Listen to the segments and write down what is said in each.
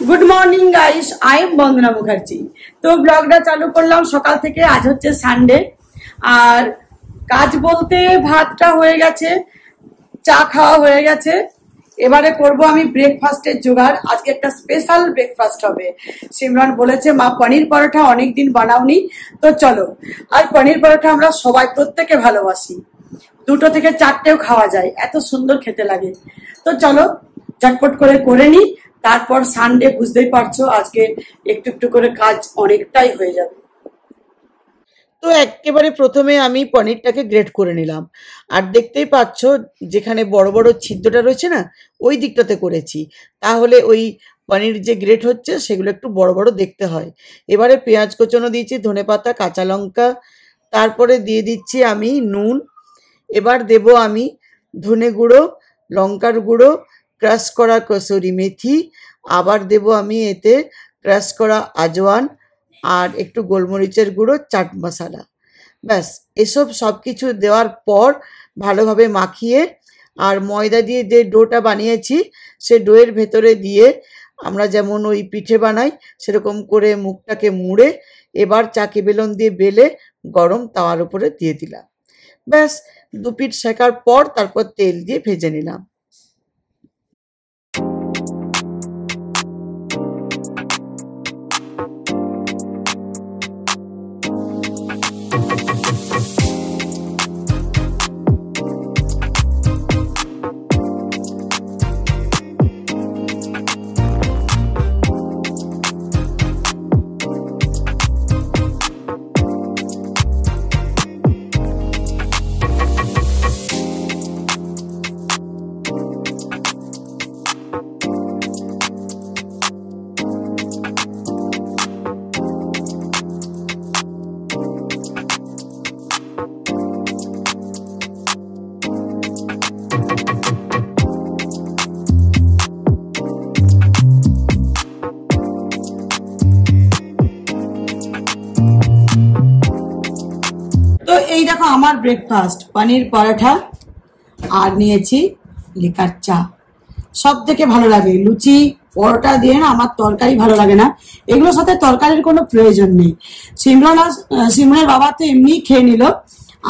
Good morning guys, I am Bandana Mukherjee. तो ब्लगটা চালু করলাম সকাল থেকে। আজ হচ্ছে সানডে আর কাজ বলতে ভাতটা হয়ে গেছে, চা খাওয়া হয়ে গেছে। এবারে করব আমি ব্রেকফাস্টের জোগাড়। আজকে একটা স্পেশাল ব্রেকফাস্ট হবে। সিমরান বলেছে মা পনির পরোটা অনেকদিন বানাওনি, তো চলো। আর পনির পরোটা আমরা সবাই প্রত্যেকে ভালোবাসি, দুটো থেকে চারটেও খাওয়া যায়, এত সুন্দর খেতে লাগে। তো চলো ঝটপট করে নি, তারপর সানডে বুঝতেই পারছো আজকে একটু একটু করে কাজ অনেকটাই হয়ে যাবে। তো একেবারে প্রথমে আমি পনিরটাকে গ্রেট করে নিলাম। আর দেখতেই পাচ্ছ যেখানে বড় বড় ছিদ্রটা রয়েছে না, ওই দিকটাতে করেছি, তাহলে ওই পনির যে গ্রেট হচ্ছে সেগুলো একটু বড় বড় দেখতে হয়। এবারে পেঁয়াজ কোচানো দিয়েছি, ধনেপাতা, কাঁচা লঙ্কা, তারপরে দিয়ে দিচ্ছি আমি নুন। এবার দেব আমি ধনে গুঁড়ো, লঙ্কার গুঁড়ো, ক্রাশ করা কসুরি মেথি, আবার দেব আমি এতে ক্রাশ করা আজওয়ান আর একটু গোলমরিচের গুঁড়ো, চাট মশলা। ব্যাস, এসব সব কিছু দেওয়ার পর ভালোভাবে মাখিয়ে আর ময়দা দিয়ে যে ডোটা বানিয়েছি সে ডোয়ের ভেতরে দিয়ে আমরা যেমন ওই পিঠে বানাই সেরকম করে মুখটাকে মুড়ে এবার চাকি বেলন দিয়ে বেলে গরম তাওয়ার উপরে দিয়ে দিলাম। ব্যাস, দু পিঠ সেকার পর তারপর তেল দিয়ে ভেজে নিলাম। তো এই দেখো আমার ব্রেকফাস্ট, পনির পরোটা আর নিয়েছি লিকার চা। সব থেকে ভালো লাগে লুচি পরোটা দিয়ে না, আমার তরকারি ভালো লাগে না, এগুলোর সাথে তরকারির কোনো প্রয়োজন নেই। সিমরানের বাবা তো এমনি খেয়ে নিল,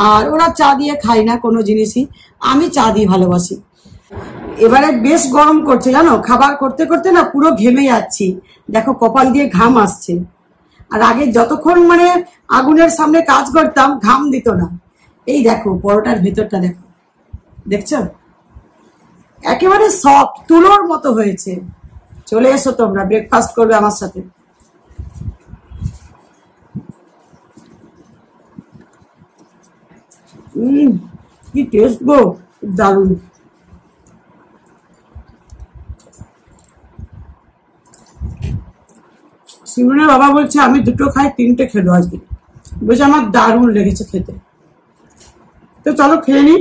আর ওরা চা দিয়ে খায় না কোনো জিনিসই, আমি চা দিয়ে ভালোবাসি। এবারে বেশ গরম করছে জানো, খাবার করতে করতে না পুরো ঘেমে যাচ্ছি, দেখো কপাল দিয়ে ঘাম আসছে। আর আগে যতক্ষণ মানে আগুনের সামনে কাজ করতাম ঘাম দিত না। এই দেখো পরোটার ভেতরটা দেখো, দেখছো একেবারে সফট তুলোর মতো হয়েছে। চলে এসো তোমরা, ব্রেকফাস্ট করবে আমার সাথে। কি টেস্ট গো, দারুণ। সিমরানের বাবা বলছে আমি দুটো খাই, তিনটে খেলো আজকে, বলছে আমার দারুণ লেগেছে খেতে। তো চলো খেয়ে নি।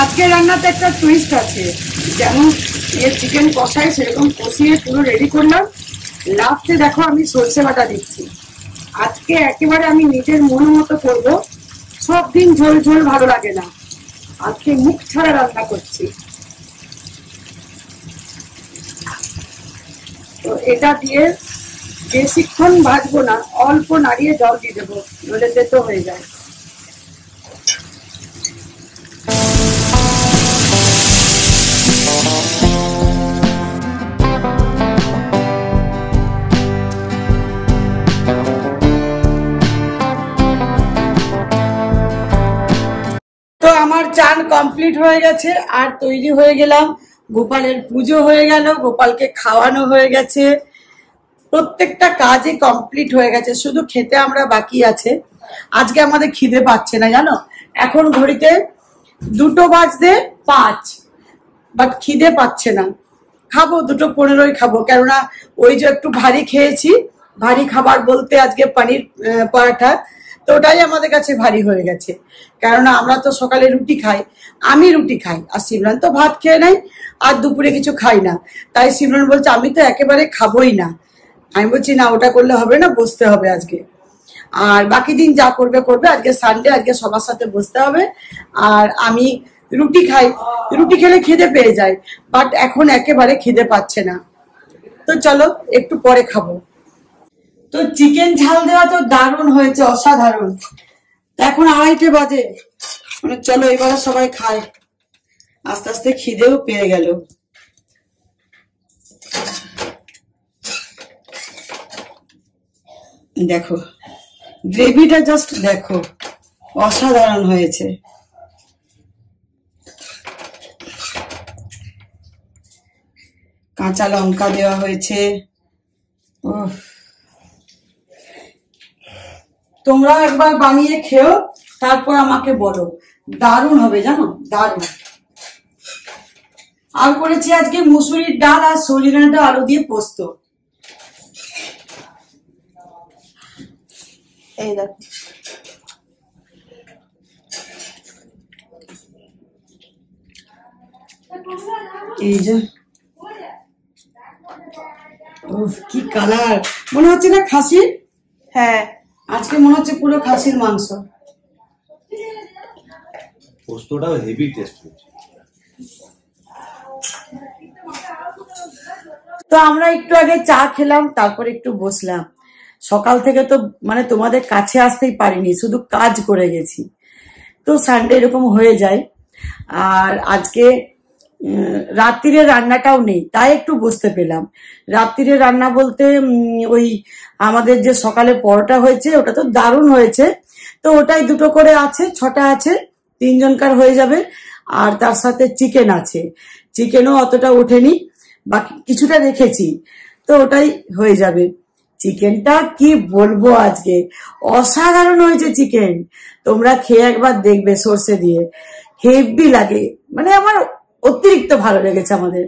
আজকে রান্নাতে একটা টুইস্ট আছে, যেমন চিকেন কষাই সেরকম কষিয়ে পুরো রেডি করলাম, লাস্টে দেখো আমি সরষে বাটা দিচ্ছি। আজকে একেবারে আমি নিজের মন মতো করবো, সব দিন ঝোল ঝোল ভালো লাগে না, আজকে মুখ ছাড়া রান্না করছি। তো এটা দিয়ে বেশিক্ষণ ভাজবো না, অল্প নাড়িয়ে জল দিয়ে দেবো, নইলে তেতো হয়ে যায়। চান কমপ্লিট হয়ে গেছে আর তৈরি হয়ে গেলাম। গোপালের পুজো হয়ে গেল, গোপালকে খাওয়ানো হয়ে গেছে, প্রত্যেকটা কাজই কমপ্লিট হয়ে গেছে, শুধু খেতে আমরা বাকি আছে। আজকে আমাদের খিদে পাচ্ছে না জানো, এখন ঘড়িতে 2:05, বাট খিদে পাচ্ছে না। খাবো 2:15 খাবো, কেননা ওই যে একটু ভারী খেয়েছি। ভারী খাবার বলতে আজকে পনির পরাঠা, তো ওটাই আমাদের কাছে ভারী হয়ে গেছে। কেননা আমরা তো সকালে রুটি খাই, আমি রুটি খাই, আর সিমরান তো ভাত খেয়ে নেয়, আর দুপুরে কিছু খাই না। তাই সিমরান বলছে আমি তো একেবারে খাবোই না। আমি বলছি না, ওটা করলে হবে না, বসতে হবে আজকে। আর বাকি দিন যা করবে করবে, আজকে সানডে, আজকে সবার সাথে বসতে হবে। আর আমি রুটি খাই, রুটি খেলে খিদে পেয়ে যায়, বাট এখন একেবারে খিদে পাচ্ছে না। তো চলো একটু পরে খাবো। তো চিকেন ঝাল দেওয়া তো দারুণ হয়েছে, অসাধারণ। এখন 2:30 বাজে, মানে চলো এবারে সবাই খায়, আস্তে আস্তে খিদেও পেয়ে গেল। দেখো গ্রেভিটা জাস্ট দেখো, অসাধারণ হয়েছে। কাঁচা লঙ্কা দেওয়া হয়েছে। তোমরা একবার বানিয়ে খেও, তারপর আমাকে বলো, দারুণ হবে জানো, দারুণ। আর করেছি আজকে মুসুরির ডাল আর সজনে ডাঁটা আলু দিয়ে পোস্ত। এই দেখো, এই যে কি কালার, মনে হচ্ছে না খাসির? হ্যাঁ, আজকে মনে হচ্ছে পুরো খাসির মাংস। পোস্তটাও হেভি টেস্ট হচ্ছে। তো আমরা একটু আগে চা খেলাম, তারপর একটু বসলাম। সকাল থেকে তো মানে তোমাদের কাছে আসতেই পারিনি, শুধু কাজ করে গেছি। তো সানডে এরকম হয়ে যায়। আর আজকে রাত্রিরে রান্নাটাও নেই, তাই একটু বসতে পেলাম। রাত্রিরে রান্না বলতে ওই আমাদের যে সকালে পরোটা হয়েছে, ওটা তো দারুণ হয়েছে। তো ওটাই 2টো করে আছে, 6টা আছে, 3 জনকার হয়ে যাবে। আর তার সাথে চিকেন আছে, চিকেনও অতটা ওঠেনি, বাকি কিছুটা রেখেছি, তো ওটাই হয়ে যাবে। চিকেনটা কি বলবো, আজকে অসাধারণ হয়েছে চিকেন। তোমরা খেয়ে একবার দেখবে, সর্ষে দিয়ে হেভি লাগে, মানে আমার অতিরিক্ত ভালো লেগেছে আমাদের।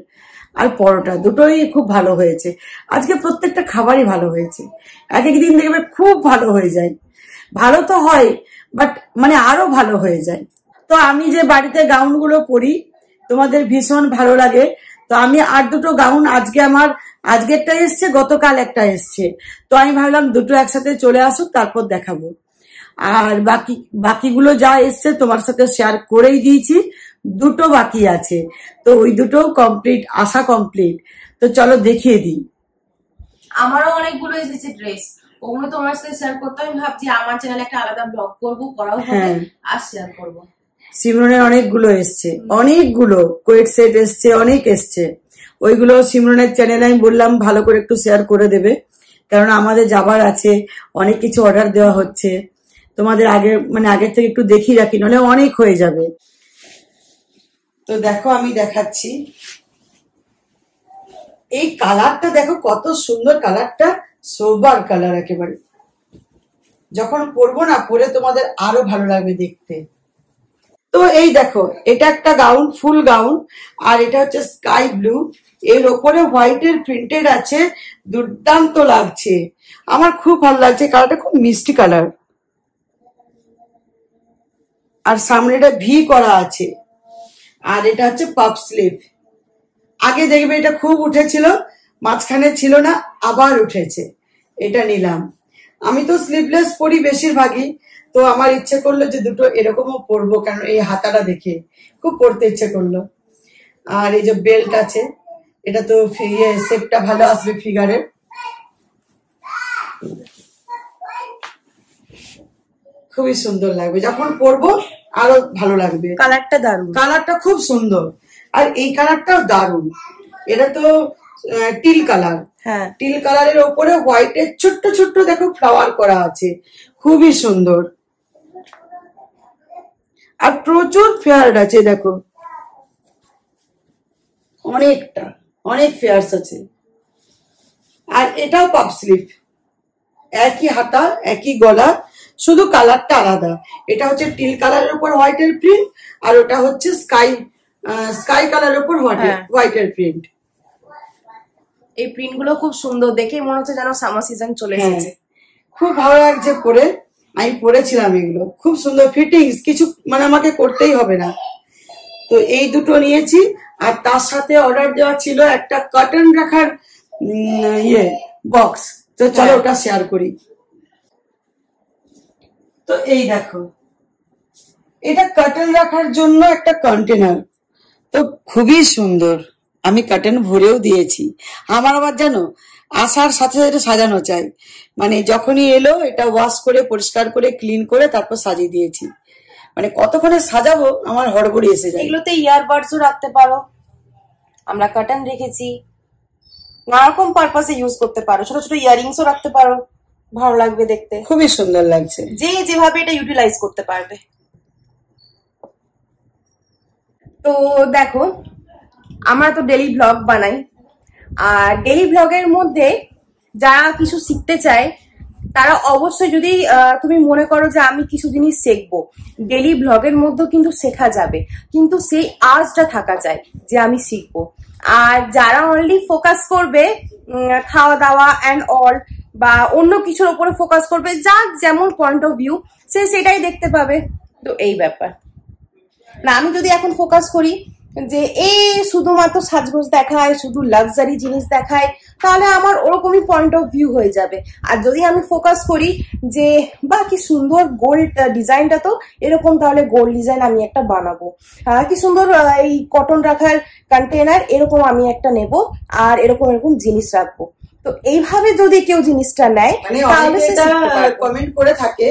আর পরোটা দুটোই খুব ভালো হয়েছে। আজকে প্রত্যেকটা খাবারই ভালো হয়েছে। এক এক দিন দেখবে খুব ভালো হয়ে যায়, ভালো তো হয়, বাট মানে আরো ভালো হয়ে যায়। তো আমি যে বাড়িতে গাউনগুলো পরি, তোমাদের ভীষণ ভালো লাগে। তো আমি আর 2টো গাউন আজকে আমার, আজকেরটা এসছে, গতকাল একটা এসছে। তো আমি ভাবলাম 2টো একসাথে চলে আসুক, তারপর দেখাবো। আর বাকিগুলো যা এসছে তোমার সাথে শেয়ার করেই দিয়েছি, 2টো বাকি আছে। তো ওই 2টো কমপ্লিট, আসা কমপ্লিট। তো চলো দেখিয়ে দিই। আমারও অনেকগুলো এসেছে ড্রেস, ওগুলো তোমার সাথে শেয়ার করতে। আমি ভাবছি আমার চ্যানেলে একটা আলাদা ব্লগ করবো, করাও হবে আর শেয়ার করবো। সিমরনের অনেকগুলো এসছে, অনেকগুলো কোয়েট সেট এসছে, অনেক এসছে। ওইগুলো সিমরনের চ্যানেলে আমি বললাম ভালো করে একটু শেয়ার করে দেবে, কারণ আমাদের যাবার আছে, অনেক কিছু অর্ডার দেওয়া হচ্ছে। তোমাদের আগে মানে আগের থেকে একটু দেখিয়ে রাখি, নাহলে অনেক হয়ে যাবে। তো দেখো আমি দেখাচ্ছি, এই কালারটা দেখো কত সুন্দর, কালারটা সোবার কালার একেবারে। যখন পরবো না, পরে তোমাদের আরো ভালো লাগবে দেখতে। তো এই দেখো, এটা একটা গাউন, ফুল গাউন, আর এটা হচ্ছে স্কাই ব্লু, এর ওপরে হোয়াইটের প্রিন্টেড আছে, দুর্দান্ত লাগছে, আমার খুব ভালো লাগছে। কালারটা খুব মিষ্টি কালার, আর সামনেটা ভি করা আছে। আর এটা হচ্ছে পাপ স্লিভ। আগে দেখবে এটা খুব উঠেছিল, মাঝখানে ছিল না, আবার উঠেছে। এটা নিলাম। আমি তো স্লিভলেস পরি বেশিরভাগই, তো আমার ইচ্ছে করলো যে 2টো এরকমও পরবো, কারণ এই হাতাটা দেখে খুব পরতে ইচ্ছে করলো। আর এই যে বেল্ট আছে, এটা তো শেপটা ভালো আসবে ফিগারের। খুবই সুন্দর লাগবে যখন পরবো, আরো ভালো লাগবে। কালারটা দারুণ, কালারটা খুব সুন্দর, আর এই কালারটাও দারুণ। এটা তো টিল কালার, হ্যাঁ, টিল কালারের ওপরে হোয়াইটের ছোট্ট ছোট্ট দেখো ফ্লাওয়ার করা আছে, খুবই সুন্দর। আর প্রচুর ফেয়ার আছে, দেখো অনেক ফেয়ার্স আছে। আর এটাও পাপ স্লিভ, একই হাতা একই গলা, শুধু কালারটা আলাদা। এটা হচ্ছে টিল কালারের উপর হোয়াইটের প্রিন্ট, আর ওটা হচ্ছে স্কাই কালারের উপর হোয়াইটের প্রিন্ট। এই প্রিন্ট গুলো খুব সুন্দর, দেখে মনে হচ্ছে যেন সামার সিজন চলে এসেছে। খুব ভালো লাগছে পরে, আমি পরেছিলাম এগুলো, খুব সুন্দর ফিটিংস, কিছু মানে আমাকে করতেই হবে না। তো এই দুটো নিয়েছি। আর তার সাথে অর্ডার দেওয়া ছিল একটা কার্টন রাখার বক্স, তো চলো ওটা শেয়ার করি। তো এই দেখো, এটা কার্টন রাখার জন্য একটা কন্টেনার, তো খুবই সুন্দর। আমি কার্টন ভরেও দিয়েছি। আমার আবার জানো আসার সাথে সাথে সাজানো চাই, মানে যখনই এলো এটা ওয়াশ করে পরিষ্কার করে ক্লিন করে তারপর সাজিয়ে দিয়েছি। মানে কতক্ষণে সাজাবো আমার হড়বড়ি এসে যায়। এগুলোতে ইয়ারবাডসও রাখতে পারো, আমরা কার্টন রেখেছি, নানারকম পারপাসে ইউজ করতে পারো, ছোট ছোট ইয়ারিংসও রাখতে পারো, ভালো লাগবে দেখতে, খুবই সুন্দর লাগছে। যে যেভাবে এটা ইউটিলাইজ করতে পারবে। তো দেখো, আমরা তো ডেইলি ব্লগ বানাই, আর ডেইলি ব্লগের মধ্যে যারা কিছু শিখতে চায় তারা অবশ্যই, যদি তুমি মনে করো যে আমি কিছু জিনিস শিখবো, ডেইলি ব্লগের মধ্যেও কিন্তু শেখা যাবে, কিন্তু সেই আর্জটা থাকা চাই যে আমি শিখবো। আর যারা অনলি ফোকাস করবে খাওয়া দাওয়া অ্যান্ড অল, বা অন্য কিছুর উপরে ফোকাস করবে, যার যেমন পয়েন্ট অফ ভিউ সে সেটাই দেখতে পাবে। তো এই ব্যাপার না, আমি যদি এখন ফোকাস করি যে এই শুধুমাত্র সাজগোজ দেখায়, শুধু লাক্সারি জিনিস দেখায়, তাহলে আমার ওরকমই পয়েন্ট অফ ভিউ হয়ে যাবে। আর যদি আমি ফোকাস করি যে বাহ কি সুন্দর গোল্ড ডিজাইনটা, তো এরকম তাহলে গোল্ড ডিজাইন আমি একটা বানাবো, কি সুন্দর এই কটন রাখার কন্টেনার এরকম আমি একটা নেব, আর এরকম এরকম জিনিস রাখবো। তো এইভাবে যদি কেউ জিনিসটা নেয়, মানে তাহলে সে শিখতে পারবে। কমেন্ট করে থাকে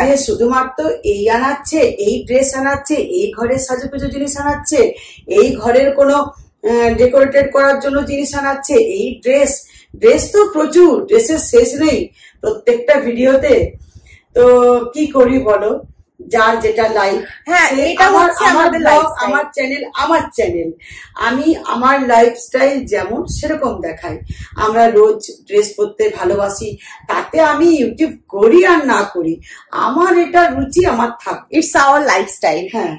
যে শুধুমাত্র এই আনাচ্ছে, এই ড্রেস আনাচ্ছে, এই ঘরের সাজুগুজু জিনিস আনাচ্ছে, এই ঘরের কোনো ডেকোরেটেড করার জন্য জিনিস আনাচ্ছে, এই ড্রেস তো প্রচুর, ড্রেসের শেষ নেই প্রত্যেকটা ভিডিওতে। তো কি করি বলো, যার যেটা লাইফ, আমার চ্যানেল আমি আমার লাইফস্টাইল যেমন সেরকম দেখাই। আমরা রোজ ড্রেস পরতে ভালোবাসি, তাতে আমি ইউটিউব করি আর না করি, আমার এটা রুচি, আমার থাক, ইটস আওয়ার লাইফস্টাইল। হ্যাঁ।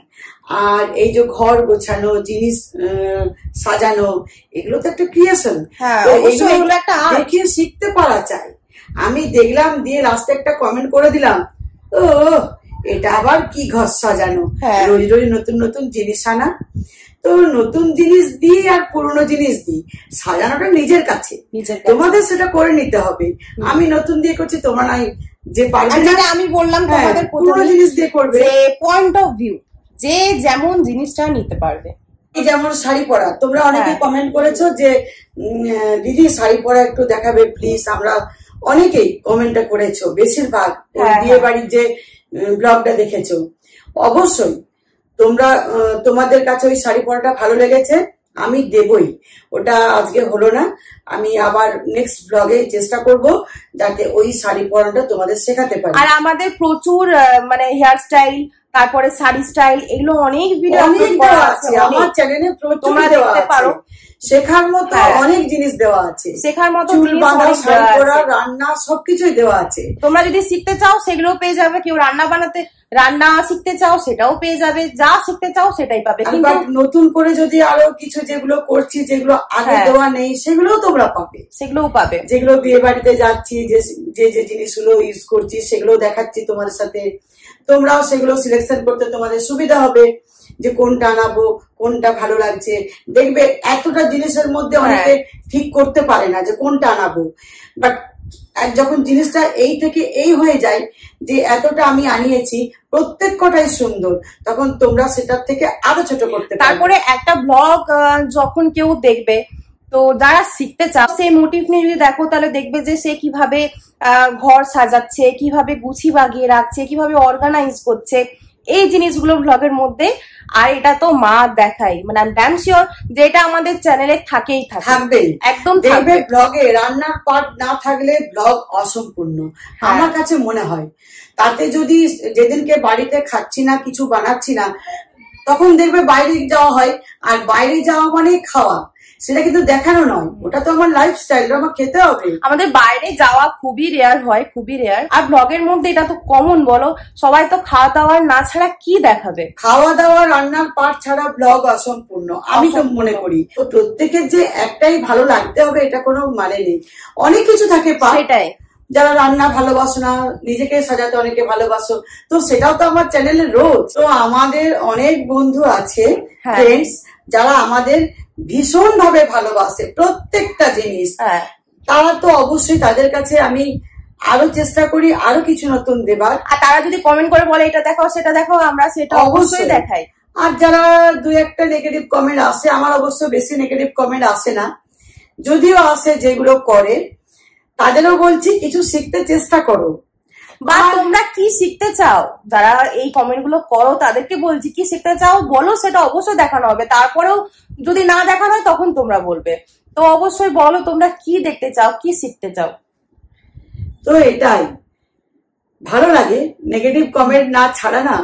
আর এই যে ঘর গোছানো, জিনিস সাজানো, এগুলো তো একটা ক্রিয়েশন, এগুলো একটা দেখিয়ে শিখতে পারা চাই। আমি দেখলাম দিয়ে লাস্টে একটা কমেন্ট করে দিলাম, ও এটা আবার কি ঘর সাজানো, রোজ রোজ নতুন নতুন জিনিস আনা। তো নতুন জিনিস দিই আর পুরনো জিনিস দিই, সাজানোটা নিজের কাছে, তোমাদের সেটা করে নিতে হবে। আমি নতুন দিয়ে করছি, তোমরা নাই যে পারবে না, আমি বললাম তোমাদের পুরনো জিনিস দিয়ে করবে। পয়েন্ট অফ ভিউ, যে যেমন জিনিসটা নিতে পারবে। যেমন শাড়ি পরা, তোমরা অনেকে কমেন্ট করেছো যে দিদি শাড়ি পরা একটু দেখাবে প্লিজ, আমরা অনেকেই কমেন্টটা করেছো, বেশিরভাগ বিয়ে বাড়ির যে ব্লগটা দেখেছো। অবশ্যই তোমরা তোমাদের কাছে ওই শাড়ি পরাটা ভালো লেগেছে, আমি দেবই, ওটা আজকে হলো না, আমি আবার নেক্সট ব্লগে চেষ্টা করব যাতে ওই শাড়ি পরাটা তোমাদের শেখাতে পারি। আর আমাদের প্রচুর মানে হেয়ার স্টাইল, তারপরে শাড়ি স্টাইল, এগুলো অনেক ভিডিও আছে আমার চ্যানেলে, প্রচুর দেখতে পারো, শেখার মতো অনেক জিনিস দেওয়া আছে, শেখার মতো চুল বাঁধা, শাড়ি পরা, রান্না, সবকিছুই দেওয়া আছে। তোমরা যদি শিখতে চাও সেগুলো পেয়ে যাবে, কেউ রান্না শিখতে চাও সেটাও পেয়ে যাবে, যা শিখতে চাও সেটাই পাবে। কিন্তু নতুন করে যদি আরো কিছু যেগুলো করছি, যেগুলো আগে দেওয়া নেই, সেগুলোও তোমরা পাবে, যেগুলো বিয়ে বাড়িতে যাচ্ছি, যে জিনিসগুলো ইউজ করছি সেগুলো দেখাচ্ছি তোমাদের সাথে, তোমরাও সেগুলো সিলেকশন করতে তোমাদের সুবিধা হবে যে কোনটা আনাবো, কোনটা ভালো লাগছে। দেখবে এতটা জিনিসের মধ্যে অনেকে ঠিক করতে পারে না যে কোনটা আনাবো, বাট যখন জিনিসটা এই থেকে এই হয়ে যায় যে এতটা আমি আনিয়েছি, প্রত্যেক কটাই সুন্দর, তখন তোমরা সেটার থেকে আরো ছোট করতে পারবে। তারপরে একটা ব্লগ যখন কেউ দেখবে, তো যারা শিখতে চাও সেই মোটিভ নিয়ে যদি দেখো, তাহলে দেখবে যে সে কিভাবে ঘর সাজাচ্ছে, কিভাবে গুছি বাগিয়ে রাখছে, কিভাবে অর্গানাইজ করছে, এই জিনিসগুলো ব্লগের মধ্যে। আর এটা তো মা দেখাই, মানে আমি ড্যাম শিওর যে এটা আমাদের চ্যানেলে থাকেই থাকবে, একদম দেখবে। থাকবে। ব্লগে রান্নার পার্ট না থাকলে ব্লগ অসম্পূর্ণ আমার কাছে মনে হয়। তাতে যদি যেদিনকে বাড়িতে খাচ্ছি না, কিছু বানাচ্ছি না, তখন দেখবে বাইরে যাওয়া হয়, আর বাইরে যাওয়া মানে খাওয়া, সেটা কিন্তু দেখানো নয়, ওটা তো আমার লাইফস্টাইল, আমার খেতে হবে। আমাদের বাইরে যাওয়া খুবই রেয়ার হয়, খুবই রেয়ার। আর ব্লগের মধ্যে এটা তো কমন, বলো সবাই তো খাওয়া দাওয়ার না ছাড়া কি দেখাবে? খাওয়া দাওয়া রান্নার পার্ট ছাড়া ব্লগ অসম্পূর্ণ আমি তো মনে করি। তো প্রত্যেকের যে একটাই ভালো লাগতে হবে এটা কোনো মানে নেই, অনেক কিছু থাকে পার্ট। সেটাই, যারা রান্না ভালোবাসো না, নিজেকে সাজাতে অনেকে ভালোবাসো, তো সেটাও তো আমার চ্যানেলে রোজ। তো আমাদের অনেক বন্ধু আছে, ফ্রেন্ডস, যারা আমাদের ভীষণ ভাবে ভালোবাসে প্রত্যেকটা জিনিস। তারা তো অবশ্যই, তাদের কাছে আমি আরো চেষ্টা করি আরো কিছু নতুন দেবার। আর তারা যদি কমেন্ট করে বলে এটা দেখাও সেটা দেখাও, আমরা সেটা অবশ্যই দেখাই। আর যারা দু একটা নেগেটিভ কমেন্ট আসে, আমার অবশ্য বেশি নেগেটিভ কমেন্ট আসে না, যদিও আসে যেগুলো করে, তাদেরও বলছি কিছু শিখতে চেষ্টা করো। বা তোমরা কি শিখতে চাও, যারা এই কমেন্ট গুলো করো তাদেরকে বলছি কি শিখতে চাও বলো, সেটা অবশ্যই দেখানো হবে। তারপরেও যদি না দেখানো হয় তখন তোমরা বলবে, তো অবশ্যই বলো তোমরা কি দেখতে চাও, কি শিখতে চাও। তো এটাই ভালো লাগে, নেগেটিভ কমেন্ট না ছাড়া না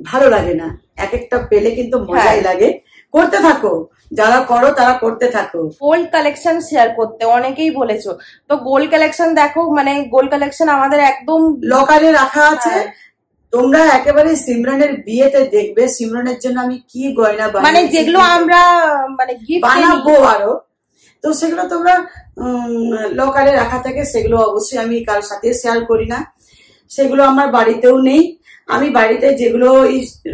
ভালো লাগে না, এক একটা পেলে কিন্তু মজাই লাগে। করতে থাকো, যারা করো তারা করতে থাকো। গোল্ড কালেকশন শেয়ার করতে অনেকেই বলেছো, তো গোল্ড কালেকশন দেখো, মানে গোল্ড কালেকশন আমাদের একদম লকারে রাখা আছে। তোমরা একেবারে সিমরানের বিয়েতে দেখবে সিমরানের জন্য আমি কি গয়না বানাই, মানে যেগুলো আমরা মানে গিফট বানাবো আরো, তো সেগুলো তোমরা লকারে রাখা থাকে, সেগুলো অবশ্যই আমি কারোর সাথে শেয়ার করি না, সেগুলো আমার বাড়িতেও নেই। আমি বাড়িতে যেগুলো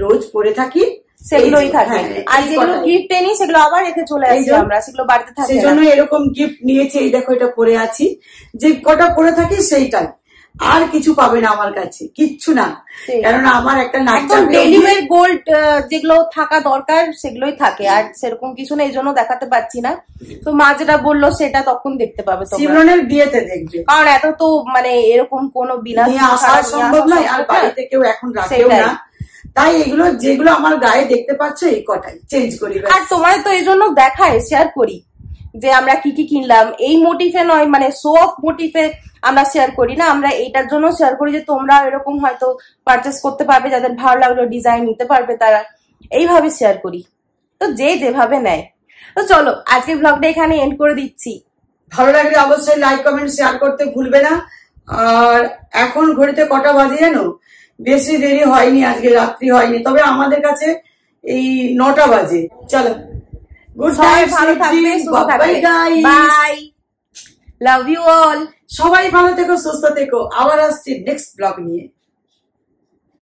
রোজ পরে থাকি সেগুলোই থাকে, আর যেগুলো গিফট এনি সেগুলো আবার রেখে চলে আসি আমরা, সেগুলো বাড়িতে থাকে। সেই জন্য এরকম গিফট নিয়েছি, এই দেখো এটা পরে আছি, যে কটা পরে থাকি সেইটাই, আর কিছু পাবে না আমার কাছে, কিচ্ছু না, কারণ আমার একটা ডেলিভারি গোল্ড যেগুলো থাকা দরকার সেগুলোই থাকে, আর সেরকম কিছু না, এই জন্য দেখাতে পারছি না। তো মা যেটা বললো সেটা তখন দেখতে পাবে সিমরনের বিয়েতে দেখবে, কারণ এত তো মানে এরকম কোনো বিনা আসা সম্ভব নয়, আর বাড়িতে কেউ এখন রাখেও না, তাই এগুলো যেগুলো আমার গায়ে দেখতে পাচ্ছ এই কটাই চেঞ্জ করি। আর তোমার তো এই জন্য দেখায়, শেয়ার করি যে আমরা কি কি কিনলাম, এই মোটিভে নয়, মানে শো অফ মোটিভে আমরা শেয়ার করি না, আমরা এইটার জন্য শেয়ার করি যে তোমরা এরকম হয়তো পারচেস করতে পারবে, যাদের ভালো লাগলো ডিজাইন নিতে পারবে তারা, এইভাবে শেয়ার করি। তো যে যেভাবে নেয়। তো চলো আজকের ব্লগটা এখানে এন্ড করে দিচ্ছি। ভালো লাগলে অবশ্যই লাইক কমেন্ট শেয়ার করতে ভুলবে না। আর এখন ঘড়িতে কটা বাজে জানো? বেশি দেরি হয়নি, আজকে রাত্রি হয়নি, তবে আমাদের কাছে এই 9টা বাজে। চলো, গুড নাইট, ভালো থাকবে, বাই, লাভ ইউ অল। সবাই ভালো থেকো, সুস্থ থেকো, আবার আসছি নেক্সট ব্লগ নিয়ে।